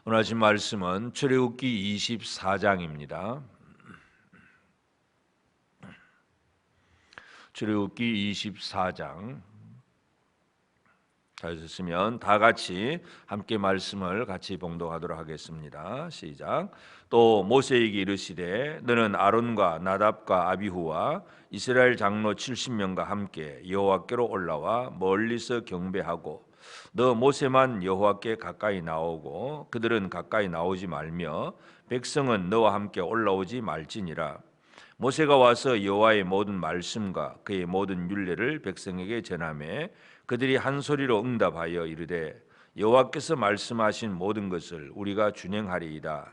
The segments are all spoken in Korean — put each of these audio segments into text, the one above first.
오늘 아침 말씀은 출애굽기 24장입니다. 출애굽기 24장 찾으셨으면 다 같이 함께 말씀을 같이 봉독하도록 하겠습니다. 시작. 또 모세에게 이르시되 너는 아론과 나답과 아비후와 이스라엘 장로 70명과 함께 여호와께로 올라와 멀리서 경배하고 너 모세만 여호와께 가까이 나오고 그들은 가까이 나오지 말며 백성은 너와 함께 올라오지 말지니라. 모세가 와서 여호와의 모든 말씀과 그의 모든 율례를 백성에게 전하매 그들이 한 소리로 응답하여 이르되 여호와께서 말씀하신 모든 것을 우리가 준행하리이다.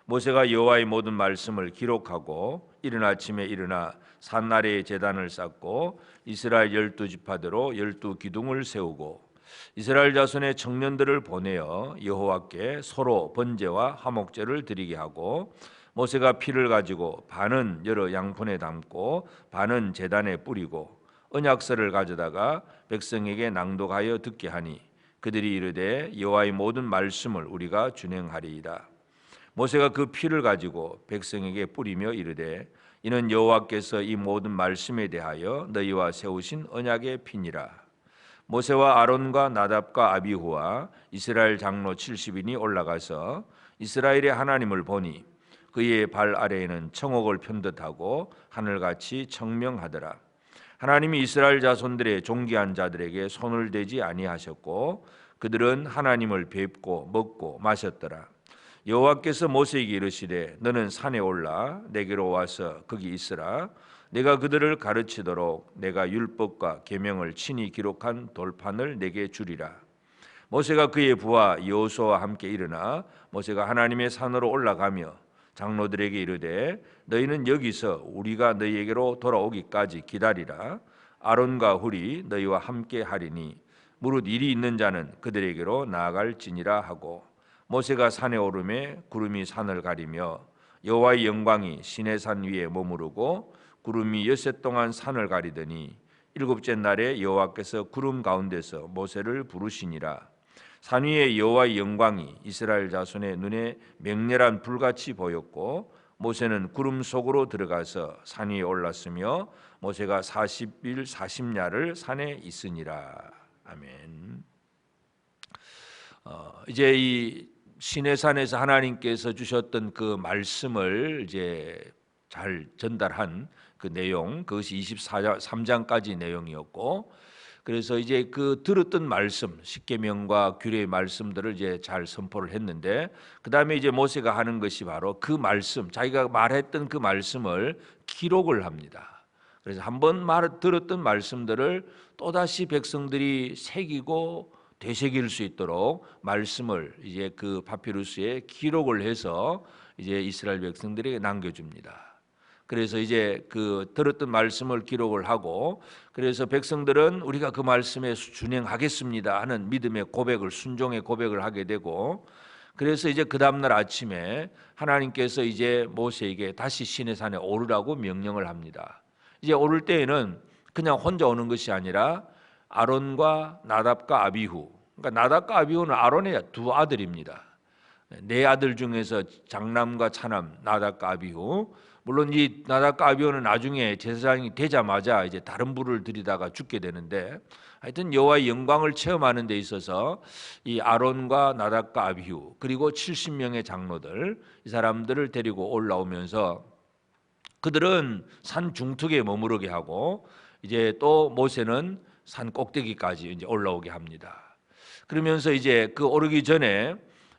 모세가 여호와의 모든 말씀을 기록하고 이른 아침에 일어나 산 아래에 제단을 쌓고 이스라엘 12지파대로 12기둥을 세우고 이스라엘 자손의 청년들을 보내어 여호와께 서로 번제와 화목제를 드리게 하고 모세가 피를 가지고 반은 여러 양푼에 담고 반은 제단에 뿌리고 언약서를 가져다가 백성에게 낭독하여 듣게 하니 그들이 이르되 여호와의 모든 말씀을 우리가 준행하리이다. 모세가 그 피를 가지고 백성에게 뿌리며 이르되 이는 여호와께서 이 모든 말씀에 대하여 너희와 세우신 언약의 피니라. 모세와 아론과 나답과 아비후와 이스라엘 장로 70인이 올라가서 이스라엘의 하나님을 보니 그의 발 아래에는 청옥을 편듯하고 하늘같이 청명하더라. 하나님이 이스라엘 자손들의 존귀한 자들에게 손을 대지 아니하셨고 그들은 하나님을 뵙고 먹고 마셨더라. 여호와께서 모세에게 이르시되 너는 산에 올라 내게로 와서 거기 있으라. 내가 그들을 가르치도록 내가 율법과 계명을 친히 기록한 돌판을 내게 주리라. 모세가 그의 부하 여호수아와 함께 일어나 모세가 하나님의 산으로 올라가며 장로들에게 이르되 너희는 여기서 우리가 너희에게로 돌아오기까지 기다리라. 아론과 훌이 너희와 함께 하리니 무릇 일이 있는 자는 그들에게로 나아갈지니라 하고 모세가 산에 오르매 구름이 산을 가리며 여호와의 영광이 시내산 위에 머무르고 구름이 엿새 동안 산을 가리더니 일곱째 날에 여호와께서 구름 가운데서 모세를 부르시니라. 산 위에 여호와의 영광이 이스라엘 자손의 눈에 맹렬한 불같이 보였고 모세는 구름 속으로 들어가서 산 위에 올랐으며 모세가 40일 40야를 산에 있으니라. 아멘. 이제 이 시내산에서 하나님께서 주셨던 그 말씀을 이제 잘 전달한 그 내용, 그것이 23장까지 내용이었고, 그래서 이제 그 들었던 말씀, 십계명과 규례의 말씀들을 이제 잘 선포를 했는데, 그 다음에 이제 모세가 하는 것이 바로 그 말씀, 자기가 말했던 그 말씀을 기록을 합니다. 그래서 한번 들었던 말씀들을 또다시 백성들이 새기고 되새길 수 있도록 말씀을 이제 그 파피루스에 기록을 해서 이제 이스라엘 백성들에게 남겨줍니다. 그래서 이제 그 들었던 말씀을 기록을 하고 그래서 백성들은 우리가 그 말씀에 준행하겠습니다 하는 믿음의 고백을 순종의 고백을 하게 되고 그래서 이제 그 다음날 아침에 하나님께서 이제 모세에게 다시 시내산에 오르라고 명령을 합니다. 이제 오를 때에는 그냥 혼자 오는 것이 아니라 아론과 나답과 아비후, 그러니까 나답과 아비후는 아론의 두 아들입니다. 네 아들 중에서 장남과 차남 나답과 아비후. 물론 이 나답과 아비후는 나중에 제사장이 되자마자 이제 다른 불을 들이다가 죽게 되는데 하여튼 여호와의 영광을 체험하는 데 있어서 이 아론과 나답과 아비후 그리고 70명의 장로들 이 사람들을 데리고 올라오면서 그들은 산 중턱에 머무르게 하고 이제 또 모세는 산 꼭대기까지 이제 올라오게 합니다. 그러면서 이제 그 오르기 전에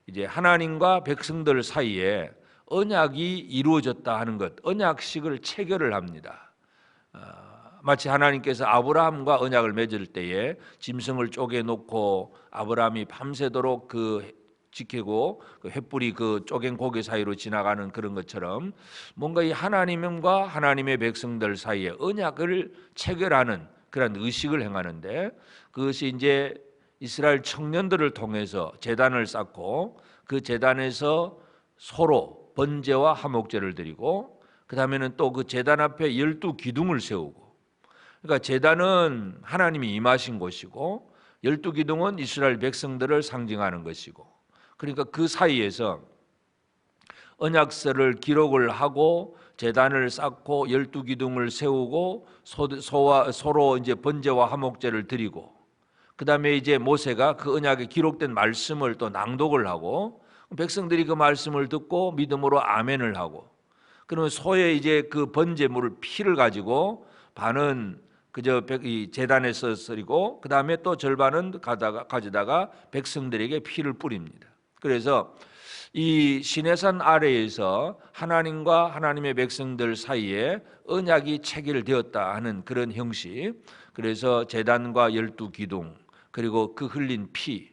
이제 하나님과 백성들 사이에 언약이 이루어졌다 하는 것, 언약식을 체결을 합니다. 마치 하나님께서 아브라함과 언약을 맺을 때에 짐승을 쪼개 놓고 아브라함이 밤새도록 그 지키고 그 횃불이 그 쪼갠 고개 사이로 지나가는 그런 것처럼 뭔가 이 하나님과 하나님의 백성들 사이에 언약을 체결하는 그런 의식을 행하는데 그것이 이제 이스라엘 청년들을 통해서 제단을 쌓고 그 제단에서 서로 번제와 화목제를 드리고 그 다음에는 또 그 제단 앞에 12기둥을 세우고 그러니까 제단은 하나님이 임하신 곳이고 12기둥은 이스라엘 백성들을 상징하는 것이고 그러니까 그 사이에서 언약서를 기록을 하고 제단을 쌓고 12기둥을 세우고 서로 이제 번제와 화목제를 드리고, 그 다음에 이제 모세가 그 언약에 기록된 말씀을 또 낭독을 하고, 백성들이 그 말씀을 듣고 믿음으로 아멘을 하고, 그러면 소의 이제 그 번제물을 피를 가지고 반은 그저 이 제단에서 쓰리고, 그 다음에 또 절반은 가져다가 백성들에게 피를 뿌립니다. 그래서 이 시내산 아래에서 하나님과 하나님의 백성들 사이에 언약이 체결되었다 하는 그런 형식. 그래서 제단과 12기둥, 그리고 그 흘린 피,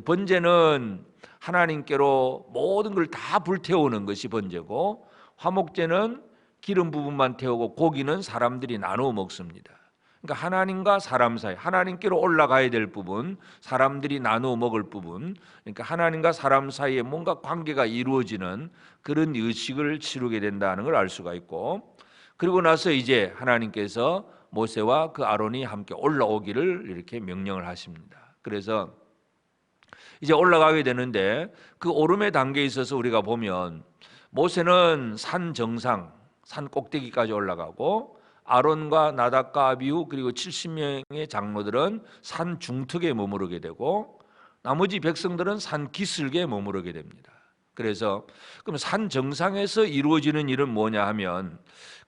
번제는 하나님께로 모든 걸 다 불태우는 것이 번제고, 화목제는 기름 부분만 태우고 고기는 사람들이 나누어 먹습니다. 그러니까 하나님과 사람 사이, 하나님께로 올라가야 될 부분, 사람들이 나누어 먹을 부분, 그러니까 하나님과 사람 사이에 뭔가 관계가 이루어지는 그런 의식을 치르게 된다는 걸 알 수가 있고, 그리고 나서 이제 하나님께서 모세와 그 아론이 함께 올라오기를 이렇게 명령을 하십니다. 그래서 이제 올라가게 되는데, 그 오름의 단계에 있어서 우리가 보면 모세는 산 정상, 산 꼭대기까지 올라가고, 아론과 나답과 아비후 그리고 70명의 장로들은 산 중턱에 머무르게 되고, 나머지 백성들은 산 기슭에 머무르게 됩니다. 그래서 그럼 산 정상에서 이루어지는 일은 뭐냐 하면,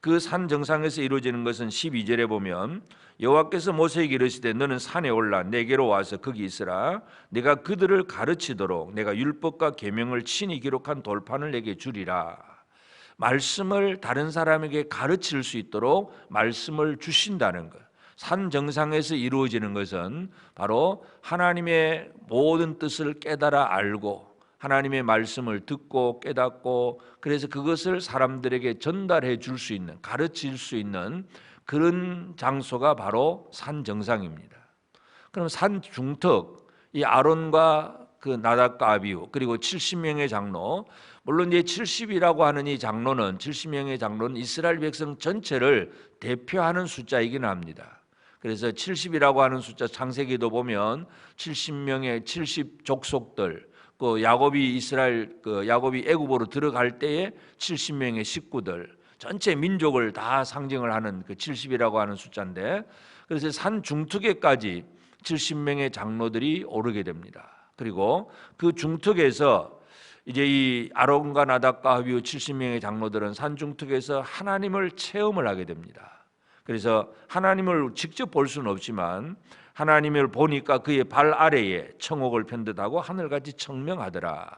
그 산 정상에서 이루어지는 것은 12절에 보면 여호와께서 모세에게 이르시되 너는 산에 올라 내게로 와서 거기 있으라. 내가 그들을 가르치도록 내가 율법과 계명을 친히 기록한 돌판을 내게 주리라. 말씀을 다른 사람에게 가르칠 수 있도록 말씀을 주신다는 것. 산 정상에서 이루어지는 것은 바로 하나님의 모든 뜻을 깨달아 알고 하나님의 말씀을 듣고 깨닫고, 그래서 그것을 사람들에게 전달해 줄 수 있는, 가르칠 수 있는 그런 장소가 바로 산 정상입니다. 그럼 산 중턱, 이 아론과 그 나답과 아비후 그리고 70명의 장로, 물론 이제 70이라고 하는 이 장로는, 70명의 장로는 이스라엘 백성 전체를 대표하는 숫자이긴 합니다. 그래서 70이라고 하는 숫자, 창세기도 보면 70명의 70족속들, 그 야곱이 야곱이 애굽으로 들어갈 때에 70명의 식구들, 전체 민족을 다 상징을 하는 그 70이라고 하는 숫자인데, 그래서 산 중턱에까지 70명의 장로들이 오르게 됩니다. 그리고 그 중턱에서 이제 이 아론과 나답과 아비후 70명의 장로들은 산 중턱에서 하나님을 체험을 하게 됩니다. 그래서 하나님을 직접 볼 수는 없지만 하나님을 보니까 그의 발 아래에 청옥을 편듯하고 하늘같이 청명하더라.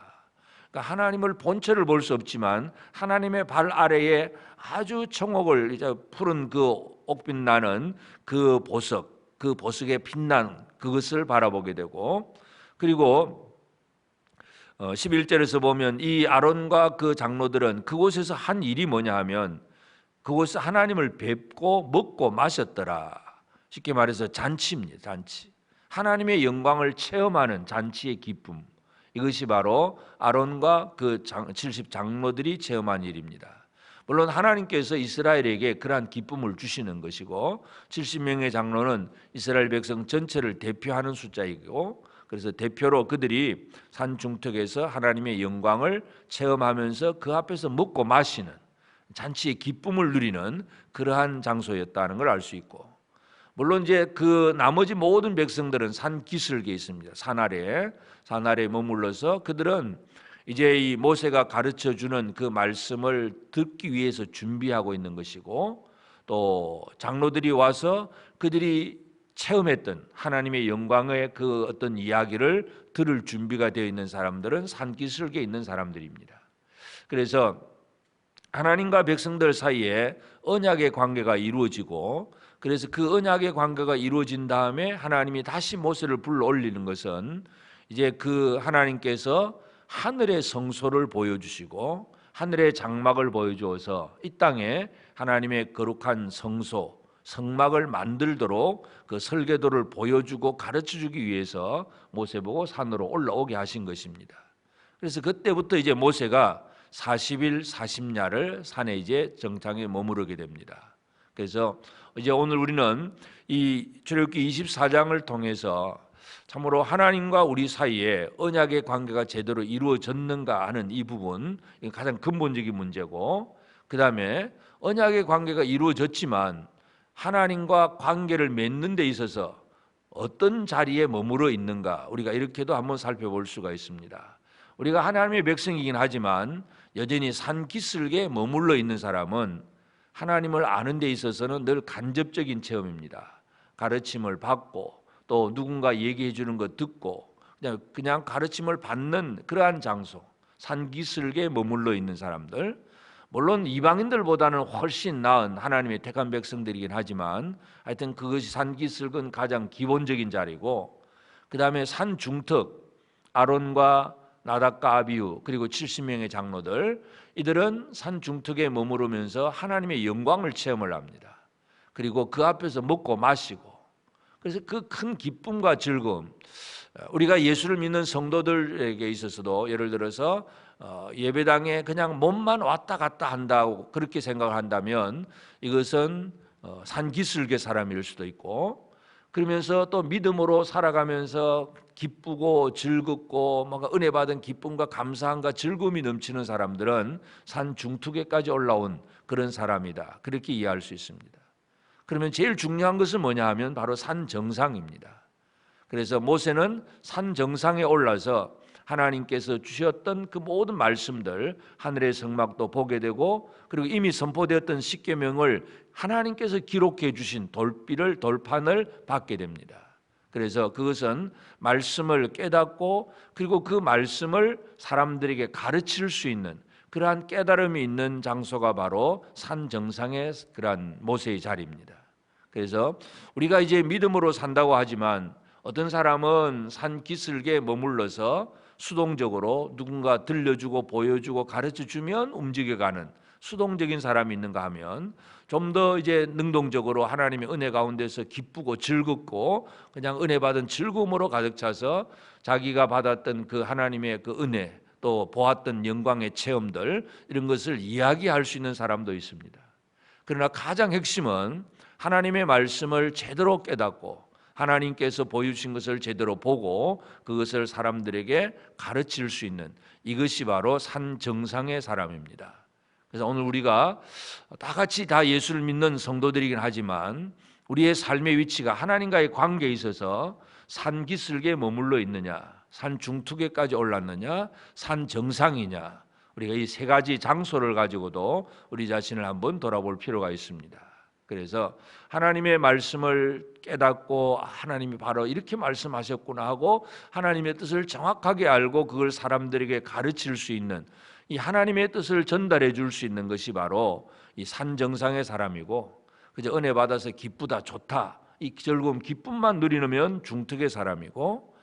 그러니까 하나님을 본체를 볼 수 없지만 하나님의 발 아래에 아주 청옥을, 이제 푸른 그 옥빛 나는 그 보석, 그 보석의 빛난 그것을 바라보게 되고, 그리고 11절에서 보면 이 아론과 그 장로들은 그곳에서 한 일이 뭐냐 하면, 그곳에서 하나님을 뵙고 먹고 마셨더라. 쉽게 말해서 잔치입니다. 잔치. 하나님의 영광을 체험하는 잔치의 기쁨. 이것이 바로 아론과 그 70 장로들이 체험한 일입니다. 물론 하나님께서 이스라엘에게 그러한 기쁨을 주시는 것이고, 70명의 장로는 이스라엘 백성 전체를 대표하는 숫자이고, 그래서 대표로 그들이 산 중턱에서 하나님의 영광을 체험하면서 그 앞에서 먹고 마시는 잔치의 기쁨을 누리는 그러한 장소였다는 걸 알 수 있고, 물론 이제 그 나머지 모든 백성들은 산 기슭에 있습니다. 산 아래에 머물러서 그들은 이제 이 모세가 가르쳐 주는 그 말씀을 듣기 위해서 준비하고 있는 것이고, 또 장로들이 와서 그들이 체험했던 하나님의 영광의 그 어떤 이야기를 들을 준비가 되어 있는 사람들은 산 기슭에 있는 사람들입니다. 그래서 하나님과 백성들 사이에 언약의 관계가 이루어지고, 그래서 그 언약의 관계가 이루어진 다음에 하나님이 다시 모세를 불러 올리는 것은 이제 그 하나님께서 하늘의 성소를 보여주시고 하늘의 장막을 보여주어서 이 땅에 하나님의 거룩한 성소, 성막을 만들도록 그 설계도를 보여주고 가르쳐주기 위해서 모세 보고 산으로 올라오게 하신 것입니다. 그래서 그때부터 이제 모세가 40일 40야를 산에 이제 정상에 머무르게 됩니다. 그래서 이제 오늘 우리는 이 출애굽기 24장을 통해서 참으로 하나님과 우리 사이에 언약의 관계가 제대로 이루어졌는가 하는 이 부분, 이게 가장 근본적인 문제고, 그 다음에 언약의 관계가 이루어졌지만 하나님과 관계를 맺는 데 있어서 어떤 자리에 머물러 있는가, 우리가 이렇게도 한번 살펴볼 수가 있습니다. 우리가 하나님의 백성이긴 하지만 여전히 산기슭에 머물러 있는 사람은 하나님을 아는 데 있어서는 늘 간접적인 체험입니다. 가르침을 받고 또 누군가 얘기해 주는 거 듣고 그냥 가르침을 받는 그러한 장소, 산기슭에 머물러 있는 사람들, 물론 이방인들보다는 훨씬 나은 하나님의 택한 백성들이긴 하지만 하여튼 그것이 산기슭은 가장 기본적인 자리고, 그 다음에 산중턱, 아론과 나답과 아비후 그리고 70명의 장로들, 이들은 산중턱에 머무르면서 하나님의 영광을 체험을 합니다. 그리고 그 앞에서 먹고 마시고, 그래서 그 큰 기쁨과 즐거움, 우리가 예수를 믿는 성도들에게 있어서도 예를 들어서 예배당에 그냥 몸만 왔다 갔다 한다고 그렇게 생각을 한다면 이것은 산기슭의 사람일 수도 있고, 그러면서 또 믿음으로 살아가면서 기쁘고 즐겁고 뭔가 은혜 받은 기쁨과 감사함과 즐거움이 넘치는 사람들은 산 중턱에까지 올라온 그런 사람이다, 그렇게 이해할 수 있습니다. 그러면 제일 중요한 것은 뭐냐 하면 바로 산 정상입니다. 그래서 모세는 산 정상에 올라서 하나님께서 주셨던 그 모든 말씀들, 하늘의 성막도 보게 되고, 그리고 이미 선포되었던 십계명을 하나님께서 기록해 주신 돌판을 받게 됩니다. 그래서 그것은 말씀을 깨닫고 그리고 그 말씀을 사람들에게 가르칠 수 있는 그러한 깨달음이 있는 장소가 바로 산 정상의 그러한 모세의 자리입니다. 그래서 우리가 이제 믿음으로 산다고 하지만 어떤 사람은 산 기슭에 머물러서 수동적으로 누군가 들려주고 보여주고 가르쳐주면 움직여가는 수동적인 사람이 있는가 하면 좀 더 이제 능동적으로 하나님의 은혜 가운데서 기쁘고 즐겁고 그냥 은혜 받은 즐거움으로 가득 차서 자기가 받았던 그 하나님의 그 은혜 또 보았던 영광의 체험들, 이런 것을 이야기할 수 있는 사람도 있습니다. 그러나 가장 핵심은 하나님의 말씀을 제대로 깨닫고 하나님께서 보여주신 것을 제대로 보고 그것을 사람들에게 가르칠 수 있는, 이것이 바로 산 정상의 사람입니다. 그래서 오늘 우리가 다 같이 다 예수를 믿는 성도들이긴 하지만 우리의 삶의 위치가 하나님과의 관계에 있어서 산 기슭에 머물러 있느냐, 산 중턱에까지 올랐느냐, 산 정상이냐, 우리가 이 세 가지 장소를 가지고도 우리 자신을 한번 돌아볼 필요가 있습니다. 그래서 하나님의 말씀을 깨닫고 하나님이 바로 이렇게 말씀하셨구나 하고 하나님의 뜻을 정확하게 알고 그걸 사람들에게 가르칠 수 있는, 이 하나님의 뜻을 전달해 줄 수 있는 것이 바로 이 산 정상의 사람이고, 그저 은혜 받아서 기쁘다 좋다 이 즐거움 기쁨만 누리면 중턱의 사람이고,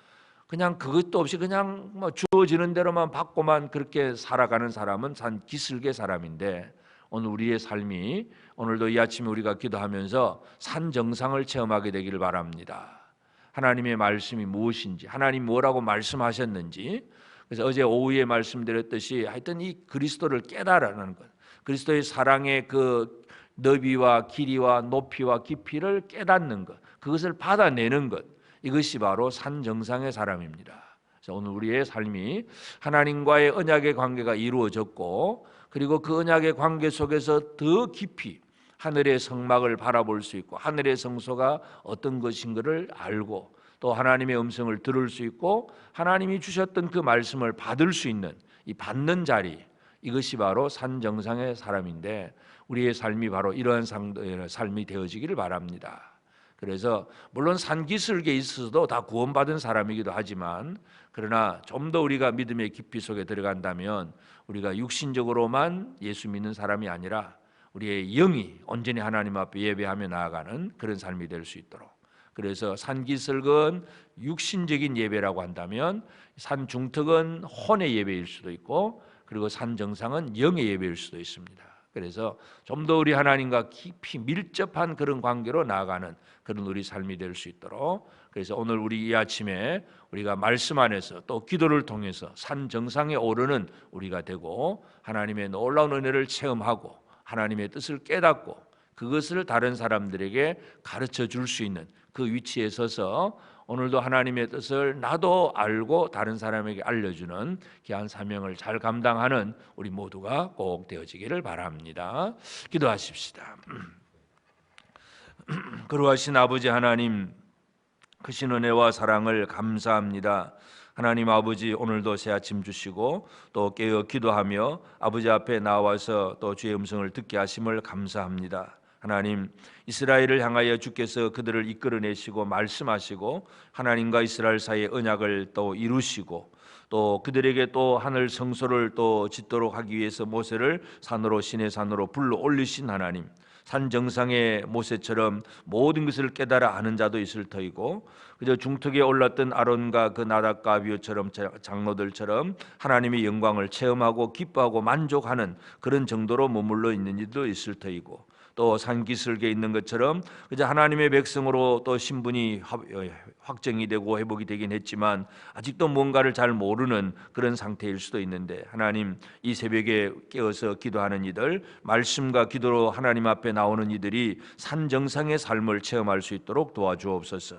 그냥 그것도 없이 그냥 뭐 주어지는 대로만 받고만 그렇게 살아가는 사람은 산 기슭의 사람인데, 오늘 우리의 삶이 오늘도 이 아침에 우리가 기도하면서 산 정상을 체험하게 되기를 바랍니다. 하나님의 말씀이 무엇인지, 하나님 뭐라고 말씀하셨는지, 그래서 어제 오후에 말씀드렸듯이 하여튼 이 그리스도를 깨달아내는 것, 그리스도의 사랑의 그 너비와 길이와 높이와 깊이를 깨닫는 것, 그것을 받아내는 것, 이것이 바로 산 정상의 사람입니다. 그래서 오늘 우리의 삶이 하나님과의 언약의 관계가 이루어졌고, 그리고 그 언약의 관계 속에서 더 깊이 하늘의 성막을 바라볼 수 있고 하늘의 성소가 어떤 것인가를 알고 또 하나님의 음성을 들을 수 있고 하나님이 주셨던 그 말씀을 받을 수 있는 이 받는 자리, 이것이 바로 산 정상의 사람인데 우리의 삶이 바로 이러한 삶이 되어지기를 바랍니다. 그래서 물론 산기슭에 있어서도 다 구원받은 사람이기도 하지만, 그러나 좀 더 우리가 믿음의 깊이 속에 들어간다면 우리가 육신적으로만 예수 믿는 사람이 아니라 우리의 영이 온전히 하나님 앞에 예배하며 나아가는 그런 삶이 될 수 있도록, 그래서 산기슭은 육신적인 예배라고 한다면 산 중턱은 혼의 예배일 수도 있고, 그리고 산 정상은 영의 예배일 수도 있습니다. 그래서 좀 더 우리 하나님과 깊이 밀접한 그런 관계로 나아가는 그런 우리 삶이 될 수 있도록, 그래서 오늘 우리 이 아침에 우리가 말씀 안에서 또 기도를 통해서 산 정상에 오르는 우리가 되고 하나님의 놀라운 은혜를 체험하고 하나님의 뜻을 깨닫고 그것을 다른 사람들에게 가르쳐 줄 수 있는 그 위치에 서서 오늘도 하나님의 뜻을 나도 알고 다른 사람에게 알려주는 귀한 사명을 잘 감당하는 우리 모두가 꼭 되어지기를 바랍니다. 기도하십시다. 그러하신 아버지 하나님, 크신 은혜와 사랑을 감사합니다. 하나님 아버지, 오늘도 새 아침 주시고 또 깨어 기도하며 아버지 앞에 나와서 또 주의 음성을 듣게 하심을 감사합니다. 하나님, 이스라엘을 향하여 주께서 그들을 이끌어내시고 말씀하시고 하나님과 이스라엘 사이의 언약을 또 이루시고 또 그들에게 또 하늘 성소를 또 짓도록 하기 위해서 모세를 산으로, 시내 산으로 불러 올리신 하나님, 산 정상의 모세처럼 모든 것을 깨달아 아는 자도 있을 터이고 그저 중턱에 올랐던 아론과 그 나답과 아비후처럼 장로들처럼 하나님의 영광을 체험하고 기뻐하고 만족하는 그런 정도로 머물러 있는 이도 있을 터이고 또 산기슭에 있는 것처럼 그저 하나님의 백성으로 또 신분이 확정이 되고 회복이 되긴 했지만 아직도 뭔가를 잘 모르는 그런 상태일 수도 있는데, 하나님, 이 새벽에 깨어서 기도하는 이들, 말씀과 기도로 하나님 앞에 나오는 이들이 산 정상의 삶을 체험할 수 있도록 도와주옵소서.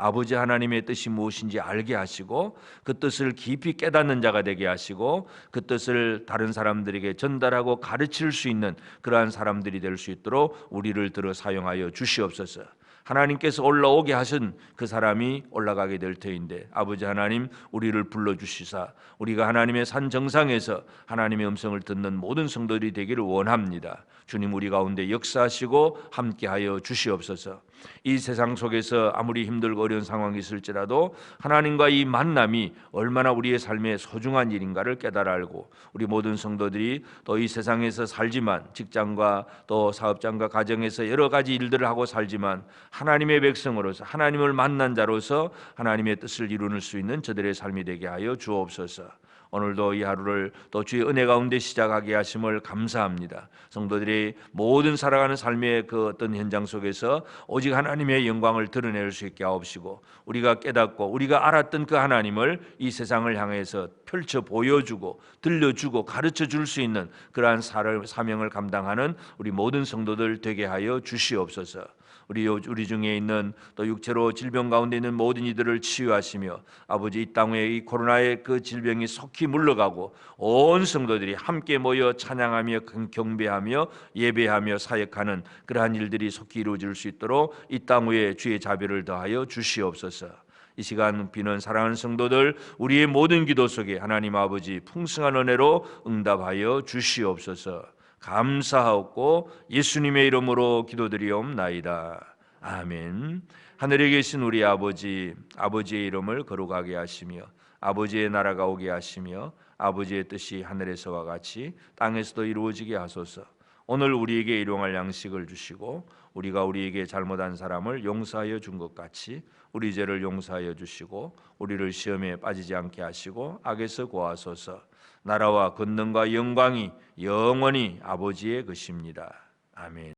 아버지 하나님의 뜻이 무엇인지 알게 하시고 그 뜻을 깊이 깨닫는 자가 되게 하시고 그 뜻을 다른 사람들에게 전달하고 가르칠 수 있는 그러한 사람들이 될 수 있도록 우리를 들어 사용하여 주시옵소서. 하나님께서 올라오게 하신 그 사람이 올라가게 될 터인데, 아버지 하나님, 우리를 불러주시사 우리가 하나님의 산 정상에서 하나님의 음성을 듣는 모든 성도들이 되기를 원합니다. 주님, 우리 가운데 역사하시고 함께하여 주시옵소서. 이 세상 속에서 아무리 힘들고 어려운 상황이 있을지라도 하나님과 이 만남이 얼마나 우리의 삶에 소중한 일인가를 깨달아 알고, 우리 모든 성도들이 또 이 세상에서 살지만, 직장과 또 사업장과 가정에서 여러 가지 일들을 하고 살지만 하나님의 백성으로서, 하나님을 만난 자로서 하나님의 뜻을 이루는 수 있는 저들의 삶이 되게 하여 주옵소서. 오늘도 이 하루를 또 주의 은혜 가운데 시작하게 하심을 감사합니다. 성도들이 모든 살아가는 삶의 그 어떤 현장 속에서 오직 하나님의 영광을 드러낼 수 있게 하옵시고, 우리가 깨닫고 우리가 알았던 그 하나님을 이 세상을 향해서 펼쳐 보여주고 들려주고 가르쳐 줄 수 있는 그러한 사명을 감당하는 우리 모든 성도들 되게 하여 주시옵소서. 우리 중에 있는 또 육체로 질병 가운데 있는 모든 이들을 치유하시며, 아버지, 이 땅에 이 코로나의 그 질병이 속히 물러가고 온 성도들이 함께 모여 찬양하며 경배하며 예배하며 사역하는 그러한 일들이 속히 이루어질 수 있도록 이 땅 위에 주의 자비를 더하여 주시옵소서. 이 시간 비는 사랑하는 성도들, 우리의 모든 기도 속에 하나님 아버지 풍성한 은혜로 응답하여 주시옵소서. 감사하옵고 예수님의 이름으로 기도드리옵나이다. 아멘. 하늘에 계신 우리 아버지, 아버지의 이름을 거룩하게 하시며 아버지의 나라가 오게 하시며 아버지의 뜻이 하늘에서와 같이 땅에서도 이루어지게 하소서. 오늘 우리에게 일용할 양식을 주시고 우리가 우리에게 잘못한 사람을 용서하여 준 것 같이 우리 죄를 용서하여 주시고 우리를 시험에 빠지지 않게 하시고 악에서 구하소서. 나라와 권능과 영광이 영원히 아버지의 것입니다. 아멘.